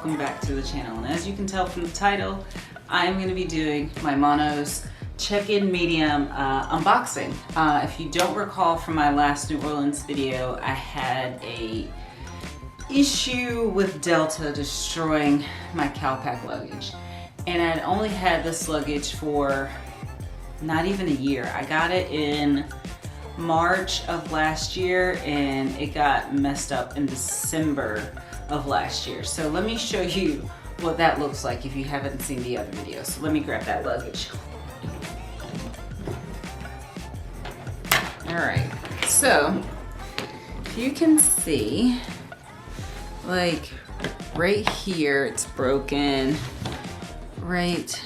welcome back to the channel. And as you can tell from the title, I'm going to be doing my Monos check-in medium unboxing. If you don't recall from my last New Orleans video, I had a issue with Delta destroying my Calpak luggage. And I'd only had this luggage for not even a year. I got it in March of last year and it got messed up in December of last year. So let me show you what that looks like if you haven't seen the other video. So let me grab that luggage. All right, so you can see like right here it's broken, right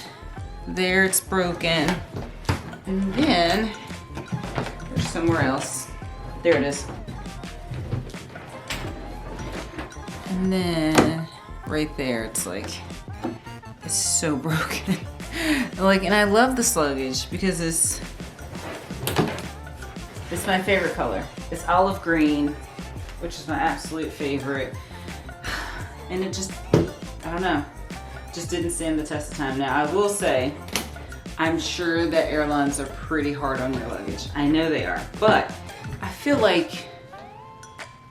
there it's broken, and then there's somewhere else. There it is. And then right there, it's so broken. And I love this luggage because it's my favorite color. It's olive green, which is my absolute favorite. And it just, I don't know, just didn't stand the test of time. Now I will say, I'm sure that airlines are pretty hard on your luggage. I know they are, but I feel like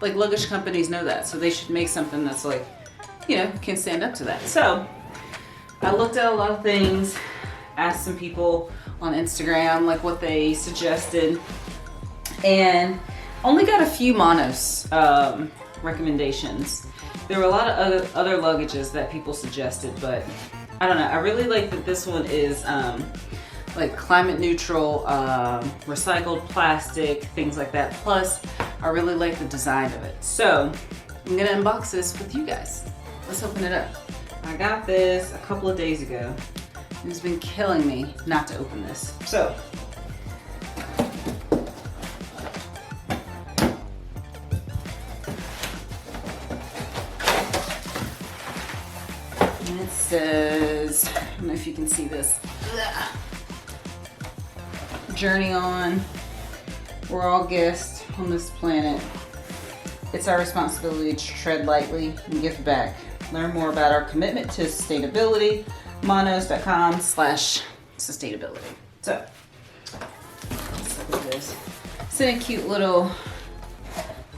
luggage companies know that, so they should make something that's can stand up to that. So I looked at a lot of things, asked some people on Instagram what they suggested, and only got a few Monos recommendations. There were a lot of other luggages that people suggested, but I don't know. I really like that this one is climate neutral, recycled plastic, things like that. Plus, I really like the design of it. So I'm gonna unbox this with you guys. Let's open it up. I got this a couple of days ago. It's been killing me not to open this. So it says, I don't know if you can see this. Journey on. We're all guests on this planet. It's our responsibility to tread lightly and give back. Learn more about our commitment to sustainability. Monos.com/sustainability. So, let's look at this. It's in a cute little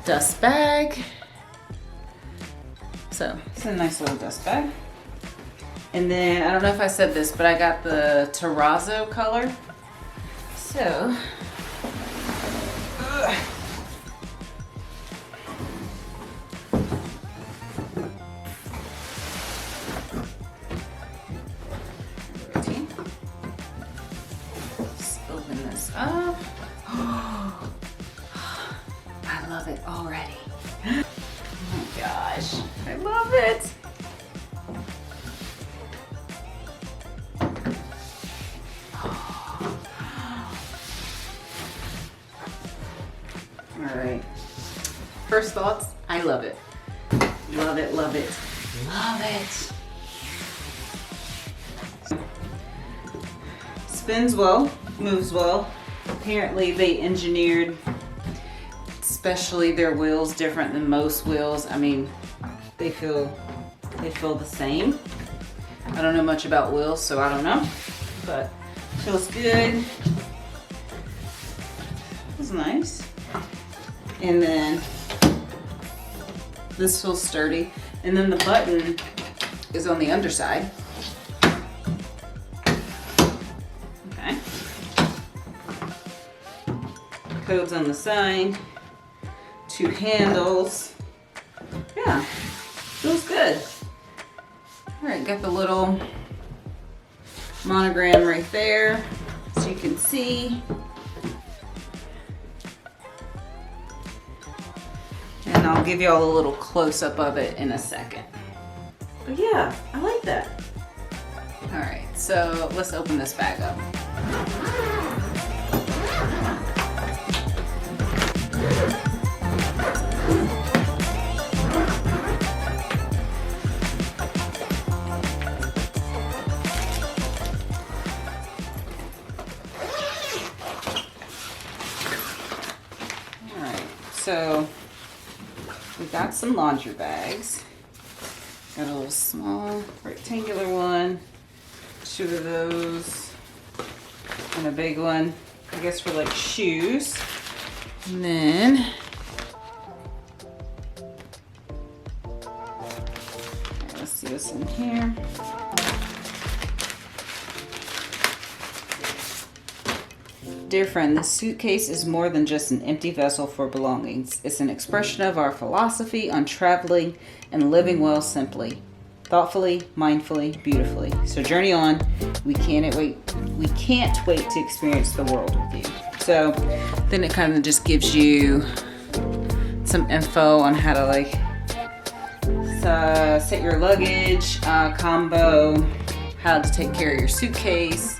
dust bag. So, it's a nice little dust bag. And then, I don't know if I said this, but I got the terrazzo color. So, let's open this up. I love it already. Oh my gosh, I love it. All right, first thoughts, I love it. Love it, love it, love it. Spins well, moves well. Apparently they engineered, especially their wheels, different than most wheels. I mean, they feel the same. I don't know much about wheels, so I don't know, but feels good. Feels nice. And then this feels sturdy. And then the button is on the underside. Okay. Codes on the side. 2 handles. Yeah, feels good. All right, got the little monogram right there, so you can see. And I'll give you all a little close-up of it in a second. But yeah, I like that. All right, so let's open this bag up. All right, so we got some laundry bags. Got a little small rectangular one, 2 of those, and a big one, I guess for like shoes. And then let's see what's in here. Dear friend, this suitcase is more than just an empty vessel for belongings. It's an expression of our philosophy on traveling and living well simply, thoughtfully, mindfully, beautifully. So journey on. We can't wait to experience the world with you. So then it kind of just gives you some info on how to like set your luggage combo, how to take care of your suitcase,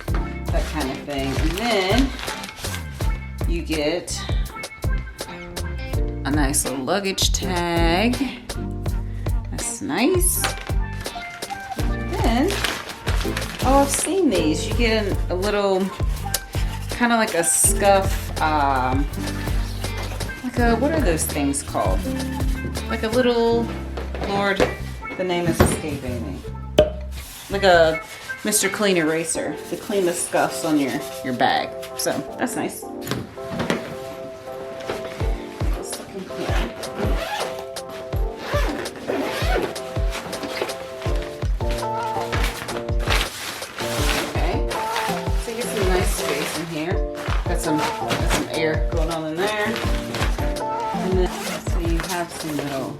that kind of thing. And then you get a nice little luggage tag. That's nice. And then, oh, I've seen these. You get a little, kind of like a scuff, like a, what are those things called? Like a little, Lord, the name is escaping me. Like a Mr. Clean Eraser to clean the scuffs on your bag. So that's nice. Let's look in here. Okay, so you get some nice space in here. Got some air going on in there. And then so you have some little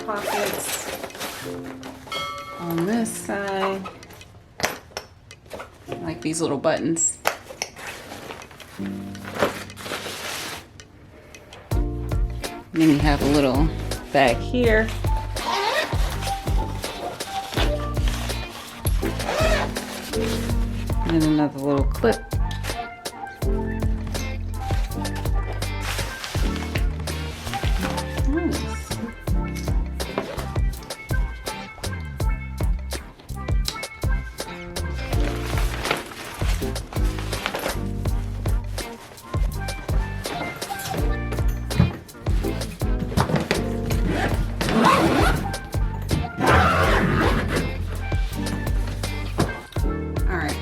pockets on this side. Like these little buttons. And then you have a little bag here. And then another little clip. Nice.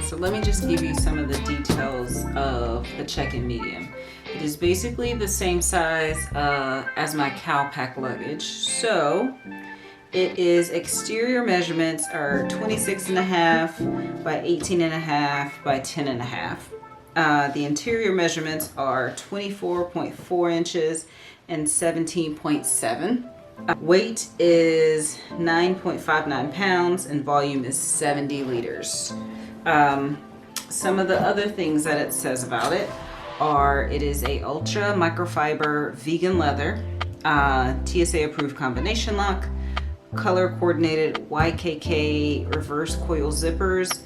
So let me just give you some of the details of the check-in medium. It is basically the same size as my Calpak luggage. So it is exterior measurements are 26.5 by 18.5 by 10.5. The interior measurements are 24.4 inches and 17.7. Weight is 9.59 pounds and volume is 70 liters. Some of the other things that it says about it are it is a ultra microfiber vegan leather, TSA approved combination lock, color coordinated YKK reverse coil zippers,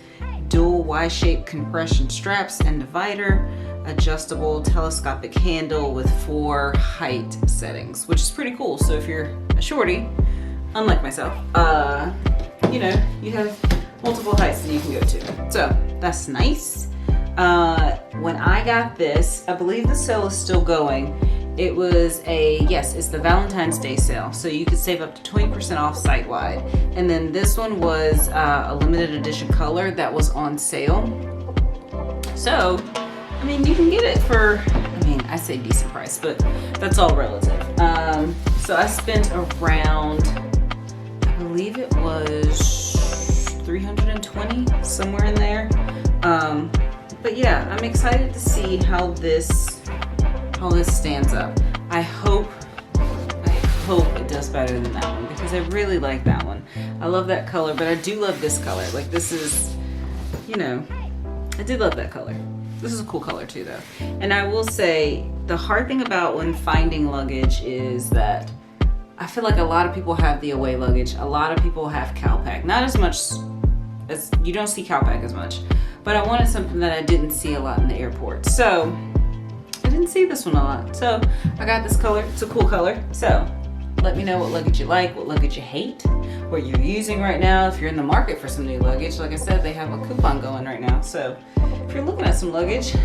dual Y-shaped compression straps and divider, adjustable telescopic handle with 4 height settings, which is pretty cool. So if you're a shorty, unlike myself, you know, you have multiple heights that you can go to. So that's nice. When I got this, I believe the sale is still going. It was it's the Valentine's Day sale. So you could save up to 20% off site-wide. And then this one was a limited edition color that was on sale. So, I mean, you can get it for, I mean, I say decent price, but that's all relative. So I spent around, I believe it was 320, somewhere in there. But yeah, I'm excited to see how this stands up. I hope it does better than that one because I really like that one. I love that color, but I do love this color. Like this is, you know, I do love that color. This is a cool color too though. And I will say the hard thing about when finding luggage is that I feel like a lot of people have the away luggage. A lot of people have Calpak. Not as much as, you don't see Calpak as much. But I wanted something that I didn't see a lot in the airport. So I didn't see this one a lot. So I got this color. It's a cool color. So let me know what luggage you like, what luggage you hate, what you're using right now. If you're in the market for some new luggage, like I said, they have a coupon going right now. So if you're looking at some luggage,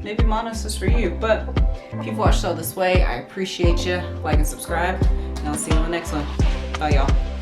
maybe Monos is for you. But if you've watched all this way, I appreciate you. Like and subscribe. And I'll see you on the next one. Bye, y'all.